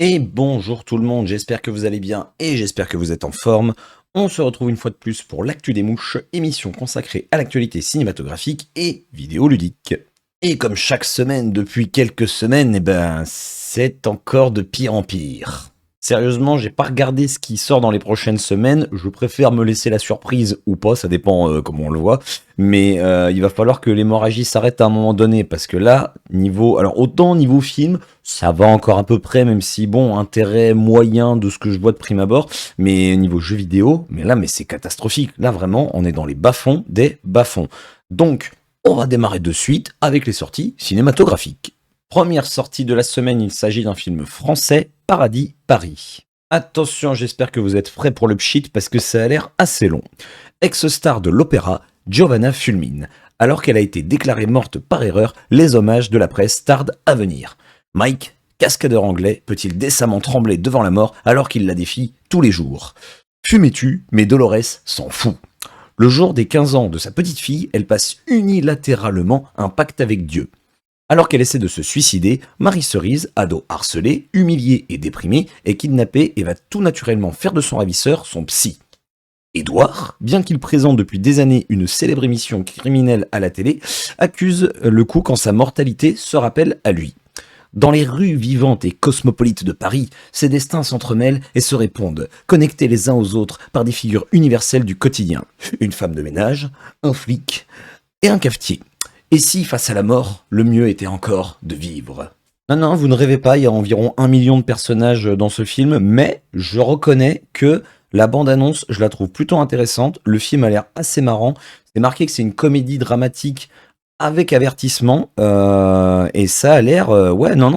Et bonjour tout le monde, j'espère que vous allez bien et j'espère que vous êtes en forme. On se retrouve une fois de plus pour l'Actu des Mouches, émission consacrée à l'actualité cinématographique et vidéoludique. Et comme chaque semaine depuis quelques semaines, c'est encore de pire en pire. Sérieusement, j'ai pas regardé ce qui sort dans les prochaines semaines, je préfère me laisser la surprise ou pas, ça dépend comment on le voit. Mais il va falloir que l'hémorragie s'arrête à un moment donné, parce que là, alors autant niveau film, ça va encore à peu près, même si bon, intérêt moyen de ce que je vois de prime abord, mais niveau jeu vidéo, mais c'est catastrophique. Là vraiment, on est dans les bas-fonds des bas-fonds. Donc, on va démarrer de suite avec les sorties cinématographiques. Première sortie de la semaine, il s'agit d'un film français, Paradis Paris. Attention, j'espère que vous êtes prêts pour le pchit parce que ça a l'air assez long. Ex-star de l'opéra, Giovanna fulmine. Alors qu'elle a été déclarée morte par erreur, les hommages de la presse tardent à venir. Mike, cascadeur anglais, peut-il décemment trembler devant la mort alors qu'il la défie tous les jours? Fumée-tu, mais Dolores s'en fout. Le jour des 15 ans de sa petite fille, elle passe unilatéralement un pacte avec Dieu. Alors qu'elle essaie de se suicider, Marie Cerise, ado harcelée, humiliée et déprimée, est kidnappée et va tout naturellement faire de son ravisseur son psy. Édouard, bien qu'il présente depuis des années une célèbre émission criminelle à la télé, accuse le coup quand sa mortalité se rappelle à lui. Dans les rues vivantes et cosmopolites de Paris, ces destins s'entremêlent et se répondent, connectés les uns aux autres par des figures universelles du quotidien. Une femme de ménage, un flic et un cafetier. Et si, face à la mort, le mieux était encore de vivre? Non, vous ne rêvez pas, il y a environ 1 million de personnages dans ce film, mais je reconnais que la bande-annonce, je la trouve plutôt intéressante, le film a l'air assez marrant, c'est marqué que c'est une comédie dramatique avec avertissement, et ça a l'air,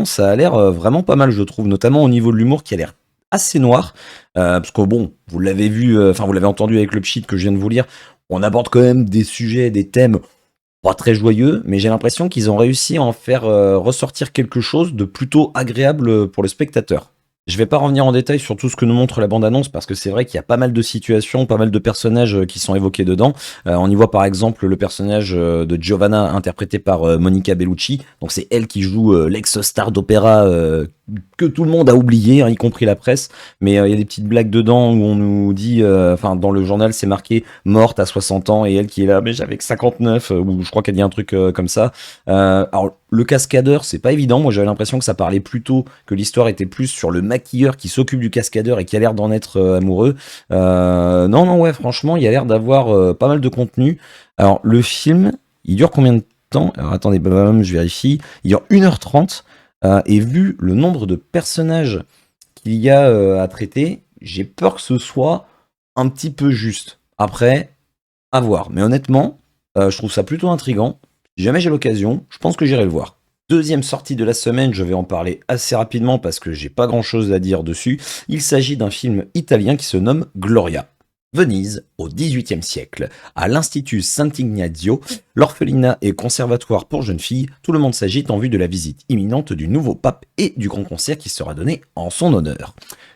ça a l'air vraiment pas mal, je trouve, notamment au niveau de l'humour qui a l'air assez noir, parce que bon, vous l'avez vu, vous l'avez entendu avec le pchit que je viens de vous lire, on aborde quand même des sujets, des thèmes pas très joyeux, mais j'ai l'impression qu'ils ont réussi à en faire ressortir quelque chose de plutôt agréable pour le spectateur. Je vais pas revenir en détail sur tout ce que nous montre la bande-annonce parce que c'est vrai qu'il y a pas mal de situations, pas mal de personnages qui sont évoqués dedans. On y voit par exemple le personnage de Giovanna interprété par Monica Bellucci. Donc c'est elle qui joue l'ex-star d'opéra que tout le monde a oublié, hein, y compris la presse. Mais il y a des petites blagues dedans où on nous dit, dans le journal c'est marqué morte à 60 ans et elle qui est là, mais j'avais que 59, ou je crois qu'elle dit un truc comme ça. Alors le cascadeur, c'est pas évident. Moi, j'avais l'impression que ça parlait plutôt, que l'histoire était plus sur le maquilleur qui s'occupe du cascadeur et qui a l'air d'en être amoureux. Non, ouais, franchement, il y a l'air d'avoir pas mal de contenu. Alors, le film, il dure combien de temps? Alors, attendez, je vérifie. Il dure 1h30. Et vu le nombre de personnages qu'il y a à traiter, j'ai peur que ce soit un petit peu juste. Après, à voir. Mais honnêtement, je trouve ça plutôt intriguant. Si jamais j'ai l'occasion, je pense que j'irai le voir. Deuxième sortie de la semaine, je vais en parler assez rapidement parce que j'ai pas grand chose à dire dessus. Il s'agit d'un film italien qui se nomme Gloria. Venise, au XVIIIe siècle, à l'Institut Sant'Ignazio, l'orphelinat et conservatoire pour jeunes filles, tout le monde s'agite en vue de la visite imminente du nouveau pape et du grand concert qui sera donné en son honneur.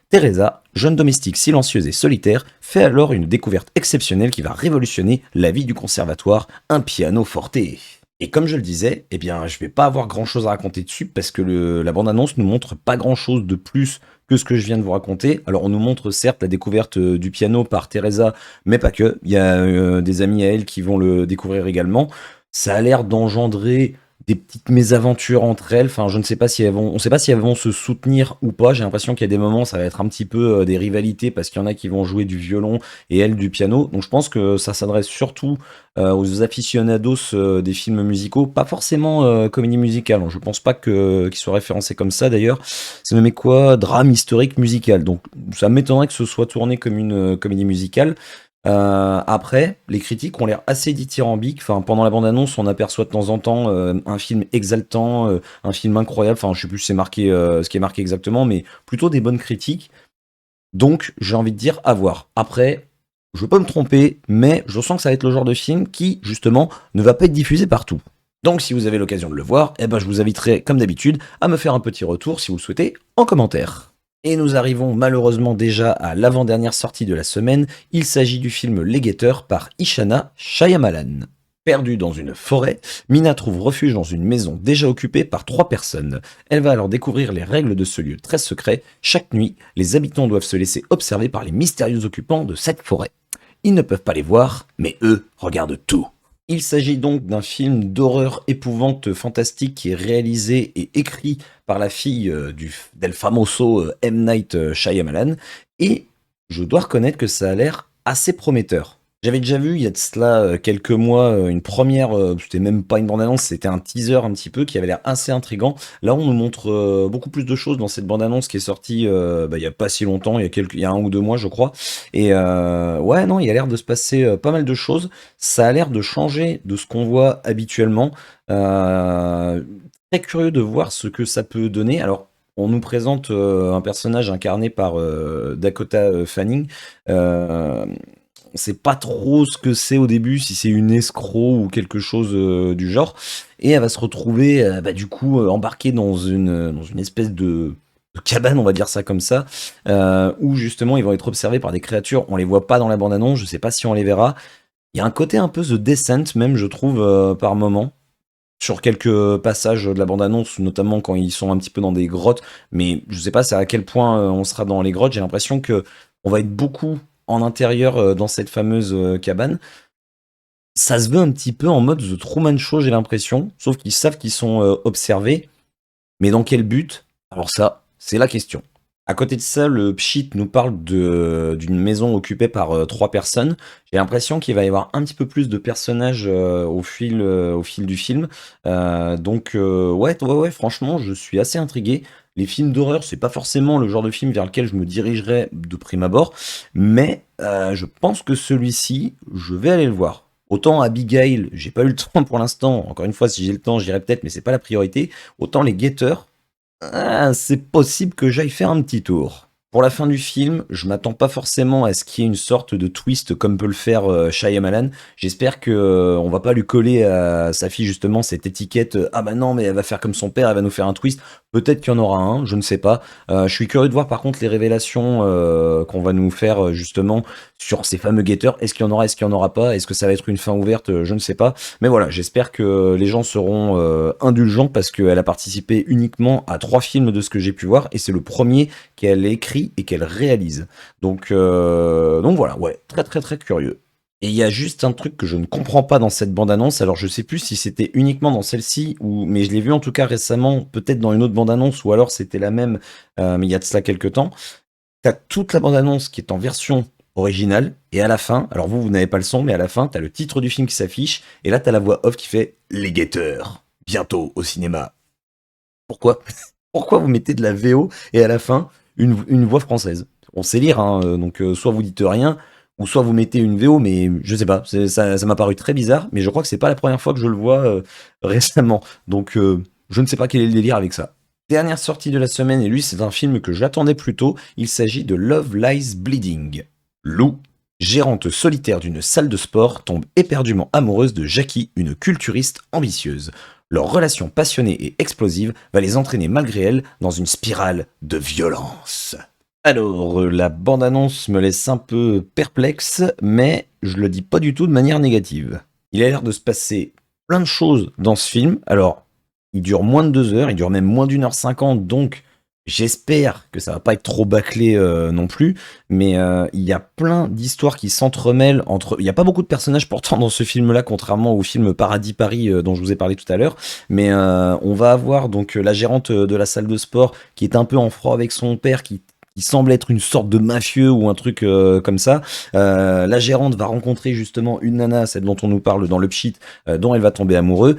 Teresa, jeune domestique silencieuse et solitaire, fait alors une découverte exceptionnelle qui va révolutionner la vie du conservatoire, un piano forte. Et comme je le disais, je vais pas avoir grand chose à raconter dessus parce que la bande-annonce nous montre pas grand chose de plus que ce que je viens de vous raconter. Alors on nous montre certes la découverte du piano par Teresa, mais pas que. Il y a des amis à elle qui vont le découvrir également. Ça a l'air d'engendrer des petites mésaventures entre elles. Enfin, je ne sais pas si on sait pas si elles vont se soutenir ou pas. J'ai l'impression qu'il y a des moments, ça va être un petit peu des rivalités parce qu'il y en a qui vont jouer du violon et elle du piano. Donc je pense que ça s'adresse surtout aux aficionados des films musicaux, pas forcément comédie musicale. Je pense pas qu'il soit référencé comme ça d'ailleurs. C'est nommé quoi? Drame historique musical. Donc ça m'étonnerait que ce soit tourné comme une comédie musicale. Après, les critiques ont l'air assez dithyrambiques. Enfin, pendant la bande-annonce, on aperçoit de temps en temps un film exaltant, un film incroyable. Enfin, je sais plus si c'est marqué, ce qui est marqué exactement, mais plutôt des bonnes critiques. Donc, j'ai envie de dire à voir. Après, je peux me tromper, mais je sens que ça va être le genre de film qui, justement, ne va pas être diffusé partout. Donc, si vous avez l'occasion de le voir, je vous inviterai, comme d'habitude, à me faire un petit retour, si vous le souhaitez, en commentaire. Et nous arrivons malheureusement déjà à l'avant-dernière sortie de la semaine, il s'agit du film Les Guetteurs par Ishana Shyamalan. Perdue dans une forêt, Mina trouve refuge dans une maison déjà occupée par 3 personnes. Elle va alors découvrir les règles de ce lieu très secret. Chaque nuit, les habitants doivent se laisser observer par les mystérieux occupants de cette forêt. Ils ne peuvent pas les voir, mais eux regardent tout. Il s'agit donc d'un film d'horreur épouvante fantastique qui est réalisé et écrit par la fille del famoso M. Night Shyamalan, et je dois reconnaître que ça a l'air assez prometteur. J'avais déjà vu il y a de cela quelques mois une première, c'était même pas une bande-annonce, c'était un teaser un petit peu qui avait l'air assez intriguant. Là, on nous montre beaucoup plus de choses dans cette bande-annonce qui est sortie il y a pas si longtemps, il y a 1 ou 2 mois, je crois. Et ouais, non, il y a l'air de se passer pas mal de choses. Ça a l'air de changer de ce qu'on voit habituellement. Très curieux de voir ce que ça peut donner. Alors, on nous présente un personnage incarné par Dakota Fanning. On sait pas trop ce que c'est au début, si c'est une escroc ou quelque chose du genre. Et elle va se retrouver, du coup, embarquée dans une espèce de cabane, on va dire ça comme ça, où justement ils vont être observés par des créatures. On les voit pas dans la bande-annonce, je sais pas si on les verra. Il y a un côté un peu The Descent, même, je trouve, par moment. Sur quelques passages de la bande-annonce, notamment quand ils sont un petit peu dans des grottes, mais je sais pas c'est à quel point on sera dans les grottes. J'ai l'impression que on va être beaucoup en intérieur dans cette fameuse cabane. Ça se veut un petit peu en mode The Truman Show, j'ai l'impression, sauf qu'ils savent qu'ils sont observés, mais dans quel but? Alors ça, c'est la question. À côté de ça, le pchit nous parle d'une maison occupée par 3 personnes. J'ai l'impression qu'il va y avoir un petit peu plus de personnages au fil du film. Ouais, franchement, je suis assez intrigué. Les films d'horreur, c'est pas forcément le genre de film vers lequel je me dirigerais de prime abord, mais je pense que celui-ci, je vais aller le voir. Autant Abigail, j'ai pas eu le temps pour l'instant. Encore une fois, si j'ai le temps, j'irai peut-être, mais c'est pas la priorité. Autant les guetteurs, c'est possible que j'aille faire un petit tour. Pour la fin du film, je m'attends pas forcément à ce qu'il y ait une sorte de twist comme peut le faire Shyamalan. J'espère que on va pas lui coller à sa fille justement cette étiquette ah bah non mais elle va faire comme son père, elle va nous faire un twist. Peut-être qu'il y en aura un, je ne sais pas. Je suis curieux de voir par contre les révélations qu'on va nous faire justement sur ces fameux guetteurs. Est-ce qu'il y en aura, est-ce qu'il y en aura pas? Est-ce que ça va être une fin ouverte? Je ne sais pas. Mais voilà, j'espère que les gens seront indulgents parce qu'elle a participé uniquement à 3 films de ce que j'ai pu voir et c'est le premier qu'elle écrit et qu'elle réalise. Donc voilà, ouais, très très très curieux. Et il y a juste un truc que je ne comprends pas dans cette bande-annonce, alors je sais plus si c'était uniquement dans celle-ci, mais je l'ai vu en tout cas récemment, peut-être dans une autre bande-annonce, ou alors c'était la même, mais il y a de cela quelques temps. T'as toute la bande-annonce qui est en version originale, et à la fin, alors vous n'avez pas le son, mais à la fin, t'as le titre du film qui s'affiche, et là t'as la voix off qui fait Les Guetteurs, bientôt au cinéma. Pourquoi? Pourquoi vous mettez de la VO et à la fin une voix française? On sait lire, hein, donc soit vous dites rien, ou soit vous mettez une VO, mais je sais pas, ça m'a paru très bizarre, mais je crois que c'est pas la première fois que je le vois récemment, donc je ne sais pas quel est le délire avec ça. Dernière sortie de la semaine, et lui c'est un film que j'attendais plutôt, il s'agit de Love Lies Bleeding. Lou, gérante solitaire d'une salle de sport, tombe éperdument amoureuse de Jackie, une culturiste ambitieuse. Leur relation passionnée et explosive va les entraîner malgré elle dans une spirale de violence. Alors, la bande-annonce me laisse un peu perplexe, mais je le dis pas du tout de manière négative. Il a l'air de se passer plein de choses dans ce film. Alors, il dure moins de 2 heures, il dure même moins d'1h50, donc j'espère que ça va pas être trop bâclé non plus, mais il y a plein d'histoires qui s'entremêlent entre. Il y a pas beaucoup de personnages pourtant dans ce film-là, contrairement au film Paradis Paris dont je vous ai parlé tout à l'heure. Mais on va avoir donc la gérante de la salle de sport qui est un peu en froid avec son père, qui semble être une sorte de mafieux ou un truc comme ça. La gérante va rencontrer justement une nana, celle dont on nous parle dans le pchit, dont elle va tomber amoureuse,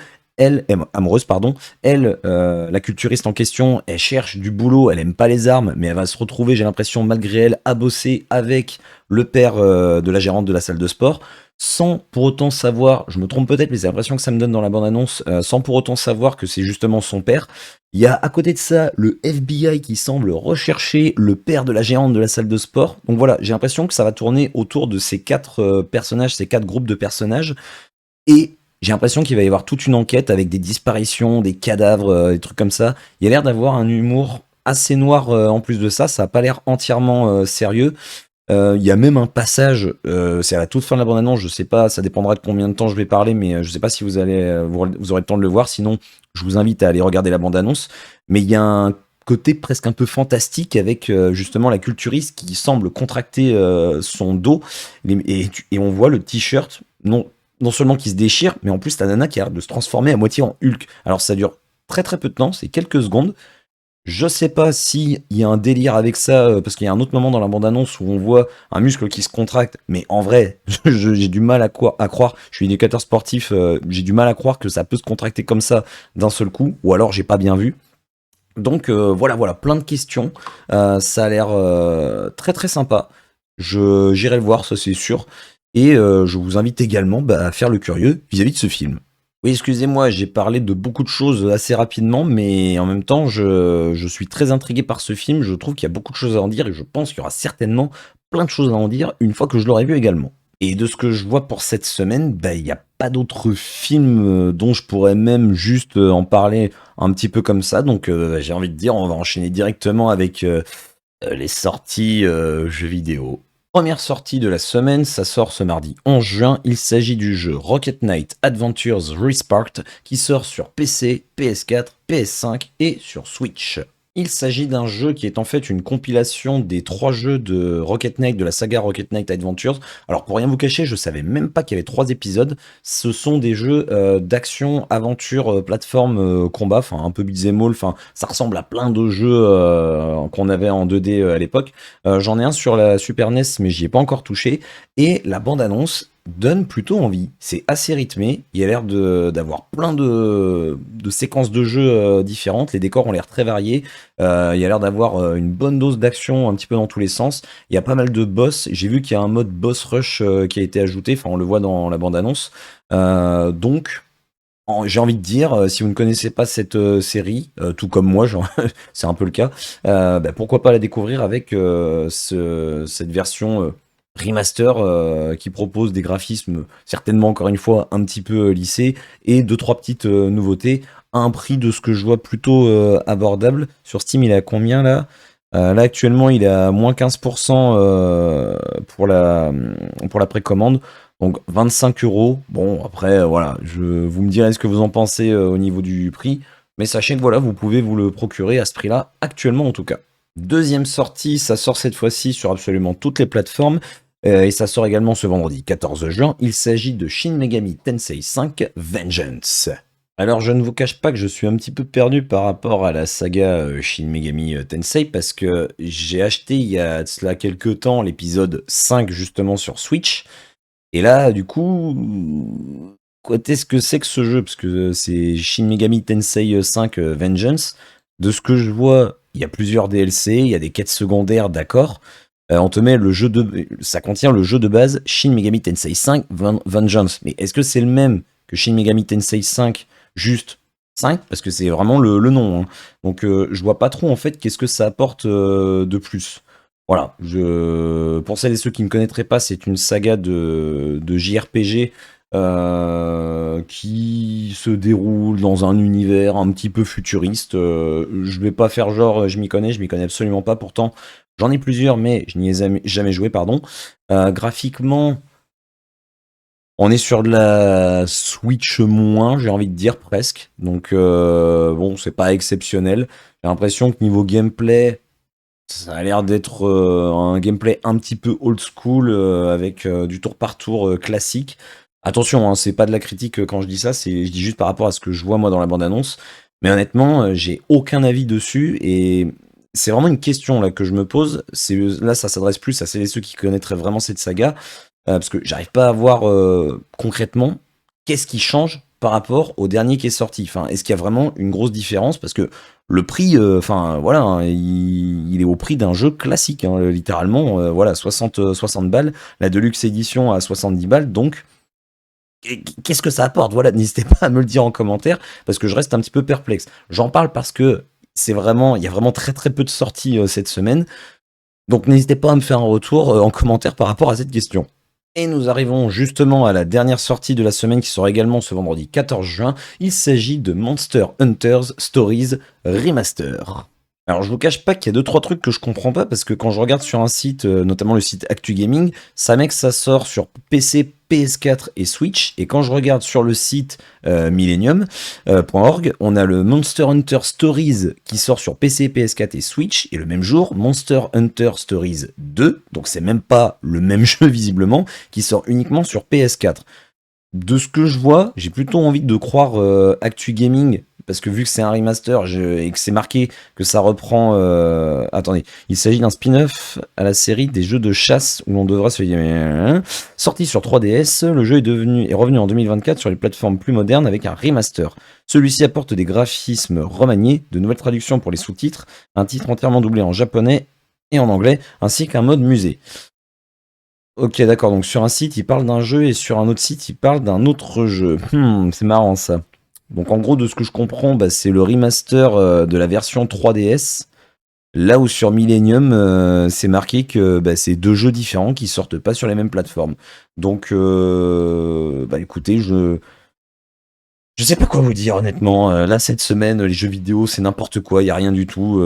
pardon. Elle, la culturiste en question, elle cherche du boulot, elle aime pas les armes, mais elle va se retrouver, j'ai l'impression, malgré elle, à bosser avec le père de la gérante de la salle de sport, sans pour autant savoir, je me trompe peut-être, mais c'est l'impression que ça me donne dans la bande-annonce, sans pour autant savoir que c'est justement son père. Il y a à côté de ça le FBI qui semble rechercher le père de la gérante de la salle de sport. Donc voilà, j'ai l'impression que ça va tourner autour de ces 4 personnages, ces 4 groupes de personnages, et j'ai l'impression qu'il va y avoir toute une enquête avec des disparitions, des cadavres, des trucs comme ça. Il y a l'air d'avoir un humour assez noir en plus de ça. Ça n'a pas l'air entièrement sérieux. Il y a même un passage, c'est à la toute fin de la bande-annonce, je sais pas, ça dépendra de combien de temps je vais parler, mais je sais pas si vous allez, vous aurez le temps de le voir, sinon je vous invite à aller regarder la bande-annonce. Mais il y a un côté presque un peu fantastique avec justement la culturiste qui semble contracter son dos, et on voit le t-shirt, non seulement qui se déchire, mais en plus la nana qui a l'air de se transformer à moitié en Hulk. Alors ça dure très très peu de temps, c'est quelques secondes. Je sais pas si il y a un délire avec ça, parce qu'il y a un autre moment dans la bande-annonce où on voit un muscle qui se contracte, mais en vrai, j'ai du mal à croire, je suis éducateur sportif, j'ai du mal à croire que ça peut se contracter comme ça d'un seul coup, ou alors j'ai pas bien vu. Donc voilà, plein de questions. Ça a l'air très très sympa. J'irai le voir, ça c'est sûr. Et je vous invite également à faire le curieux vis-à-vis de ce film. Oui, excusez-moi, j'ai parlé de beaucoup de choses assez rapidement, mais en même temps, je suis très intrigué par ce film. Je trouve qu'il y a beaucoup de choses à en dire et je pense qu'il y aura certainement plein de choses à en dire une fois que je l'aurai vu également. Et de ce que je vois pour cette semaine, il n'y a pas d'autres films dont je pourrais même juste en parler un petit peu comme ça. Donc j'ai envie de dire, on va enchaîner directement avec les sorties jeux vidéo. Première sortie de la semaine, ça sort ce mardi 11 juin. Il s'agit du jeu Rocket Knight Adventures Resparked qui sort sur PC, PS4, PS5 et sur Switch. Il s'agit d'un jeu qui est en fait une compilation des 3 jeux de Rocket Knight, de la saga Rocket Knight Adventures. Alors pour rien vous cacher, je savais même pas qu'il y avait 3 épisodes. Ce sont des jeux d'action, aventure, plateforme, combat, enfin un peu beat'em all, enfin ça ressemble à plein de jeux qu'on avait en 2D à l'époque. J'en ai un sur la Super NES, mais j'y ai pas encore touché. Et la bande-annonce donne plutôt envie. C'est assez rythmé. Il y a l'air d'avoir plein de séquences de jeux différentes. Les décors ont l'air très variés. Il y a l'air d'avoir une bonne dose d'action un petit peu dans tous les sens. Il y a pas mal de boss. J'ai vu qu'il y a un mode boss rush qui a été ajouté. Enfin, on le voit dans la bande-annonce. Donc, j'ai envie de dire, si vous ne connaissez pas cette série, tout comme moi, c'est un peu le cas, pourquoi pas la découvrir avec cette version remaster qui propose des graphismes certainement encore une fois un petit peu lissés et deux trois petites nouveautés à un prix de ce que je vois plutôt abordable. Sur Steam, il est à combien là? Là actuellement, il est à moins 15% pour la précommande. Donc 25 euros. Bon, après, voilà, vous me direz ce que vous en pensez au niveau du prix. Mais sachez que voilà, vous pouvez vous le procurer à ce prix-là, actuellement en tout cas. Deuxième sortie, ça sort cette fois-ci sur absolument toutes les plateformes. Et ça sort également ce vendredi 14 juin. Il s'agit de Shin Megami Tensei 5 Vengeance. Alors je ne vous cache pas que je suis un petit peu perdu par rapport à la saga Shin Megami Tensei parce que j'ai acheté il y a de cela quelques temps l'épisode 5 justement sur Switch. Et là, du coup, qu'est-ce que c'est que ce jeu? Parce que c'est Shin Megami Tensei 5 Vengeance. De ce que je vois, il y a plusieurs DLC, il y a des quêtes secondaires, d'accord. On te met ça contient le jeu de base Shin Megami Tensei 5 Vengeance. Mais est-ce que c'est le même que Shin Megami Tensei 5 juste 5? Parce que c'est vraiment le nom, hein. Donc je vois pas trop en fait qu'est-ce que ça apporte de plus. Voilà, pour celles et ceux qui ne connaîtraient pas, c'est une saga de JRPG qui se déroule dans un univers un petit peu futuriste. Je vais pas faire genre je m'y connais absolument pas. Pourtant, j'en ai plusieurs, mais je n'y ai jamais joué, pardon. Graphiquement, on est sur de la Switch moins, j'ai envie de dire presque. Donc bon, c'est pas exceptionnel. J'ai l'impression que niveau gameplay, ça a l'air d'être un gameplay un petit peu old school avec du tour par tour classique. Attention, hein, c'est pas de la critique quand je dis ça, je dis juste par rapport à ce que je vois moi dans la bande-annonce. Mais honnêtement, j'ai aucun avis dessus et c'est vraiment une question là que je me pose. Là, ça s'adresse plus à celles et ceux qui connaîtraient vraiment cette saga parce que j'arrive pas à voir concrètement qu'est-ce qui change par rapport au dernier qui est sorti. Enfin, est-ce qu'il y a vraiment une grosse différence? Parce que le prix, enfin voilà, hein, il est au prix d'un jeu classique, hein, littéralement. Voilà, 60 balles. La Deluxe Edition à 70 balles. Donc, qu'est-ce que ça apporte? Voilà, n'hésitez pas à me le dire en commentaire parce que je reste un petit peu perplexe. J'en parle parce que il y a vraiment très très peu de sorties cette semaine. Donc, n'hésitez pas à me faire un retour en commentaire par rapport à cette question. Et nous arrivons justement à la dernière sortie de la semaine qui sera également ce vendredi 14 juin. Il s'agit de Monster Hunters Stories Remaster. Alors, je vous cache pas qu'il y a deux trois trucs que je comprends pas parce que quand je regarde sur un site, notamment le site Actu Gaming, ça met que ça sort sur PC, PS4 et Switch. Et quand je regarde sur le site millennium.org, on a le Monster Hunter Stories qui sort sur PC, PS4 et Switch. Et le même jour, Monster Hunter Stories 2, donc c'est même pas le même jeu visiblement, qui sort uniquement sur PS4. De ce que je vois, j'ai plutôt envie de croire Actu Gaming, parce que vu que c'est un remaster et que c'est marqué que ça reprend... attendez, il s'agit d'un spin-off à la série des jeux de chasse où l'on devra se... Sorti sur 3DS, le jeu est revenu en 2024 sur les plateformes plus modernes avec un remaster. Celui-ci apporte des graphismes remaniés, de nouvelles traductions pour les sous-titres, un titre entièrement doublé en japonais et en anglais, ainsi qu'un mode musée. Ok, d'accord, donc sur un site, il parle d'un jeu et sur un autre site, il parle d'un autre jeu. C'est marrant ça. Donc en gros, de ce que je comprends, bah, c'est le remaster de la version 3DS. Là où sur Millennium, c'est marqué que bah, c'est deux jeux différents qui sortent pas sur les mêmes plateformes. Donc, bah écoutez, je sais pas quoi vous dire honnêtement. Là, cette semaine, les jeux vidéo, c'est n'importe quoi, il y a rien du tout.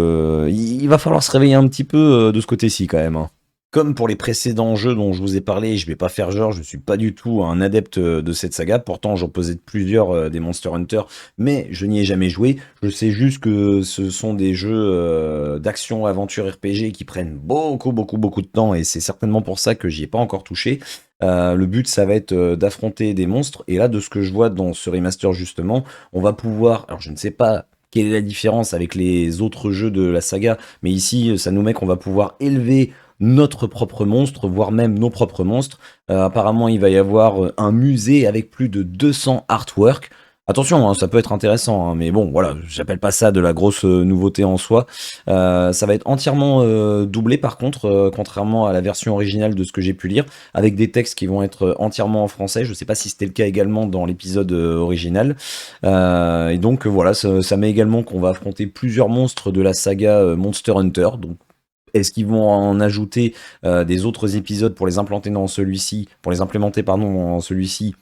Il va falloir se réveiller un petit peu de ce côté-ci quand même, hein. Comme pour les précédents jeux dont je vous ai parlé, je vais pas faire genre, je suis pas du tout un adepte de cette saga, pourtant j'en possède plusieurs des Monster Hunter, mais je n'y ai jamais joué. Je sais juste que ce sont des jeux d'action, aventure, RPG qui prennent beaucoup de temps, et c'est certainement pour ça que j'y ai pas encore touché. Le but, ça va être d'affronter des monstres, et là, de ce que je vois dans ce remaster justement, on va pouvoir, alors je ne sais pas quelle est la différence avec les autres jeux de la saga, mais ici, ça nous met qu'on va pouvoir élever notre propre monstre, voire même nos propres monstres. Apparemment, il va y avoir un musée avec plus de 200 artworks. Attention, hein, ça peut être intéressant, hein, mais bon, voilà, j'appelle pas ça de la grosse nouveauté en soi. Ça va être entièrement doublé par contre, contrairement à la version originale de ce que j'ai pu lire, avec des textes qui vont être entièrement en français. Je sais pas si c'était le cas également dans l'épisode original. Et donc voilà, ça met également qu'on va affronter plusieurs monstres de la saga Monster Hunter. Donc est-ce qu'ils vont en ajouter des autres épisodes pour les implanter dans celui-ci, pour les implémenter pardon dans celui-ci?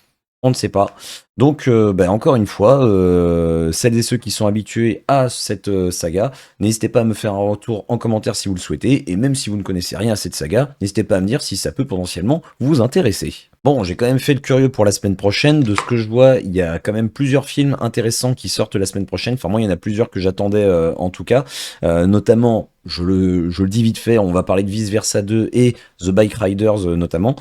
On ne sait pas. Donc, encore une fois, celles et ceux qui sont habitués à cette saga, n'hésitez pas à me faire un retour en commentaire si vous le souhaitez, et même si vous ne connaissez rien à cette saga, n'hésitez pas à me dire si ça peut potentiellement vous intéresser. Bon, j'ai quand même fait le curieux pour la semaine prochaine. De ce que je vois, il y a quand même plusieurs films intéressants qui sortent la semaine prochaine. Enfin, moi, il y en a plusieurs que j'attendais en tout cas. Notamment, je le dis vite fait, on va parler de Vice Versa 2 et The Bike Riders notamment.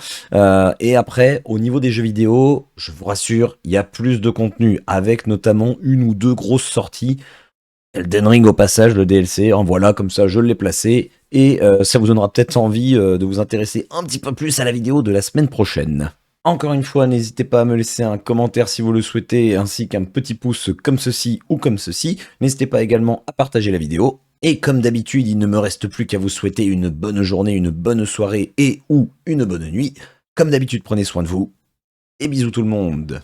Et après, au niveau des jeux vidéo, je vous rassure, il y a plus de contenu, avec notamment une ou deux grosses sorties. Elden Ring au passage, le DLC, hein, voilà, comme ça je l'ai placé, et ça vous donnera peut-être envie de vous intéresser un petit peu plus à la vidéo de la semaine prochaine. Encore une fois, n'hésitez pas à me laisser un commentaire si vous le souhaitez, ainsi qu'un petit pouce comme ceci ou comme ceci. N'hésitez pas également à partager la vidéo. Et comme d'habitude, il ne me reste plus qu'à vous souhaiter une bonne journée, une bonne soirée et ou une bonne nuit. Comme d'habitude, prenez soin de vous, et bisous tout le monde.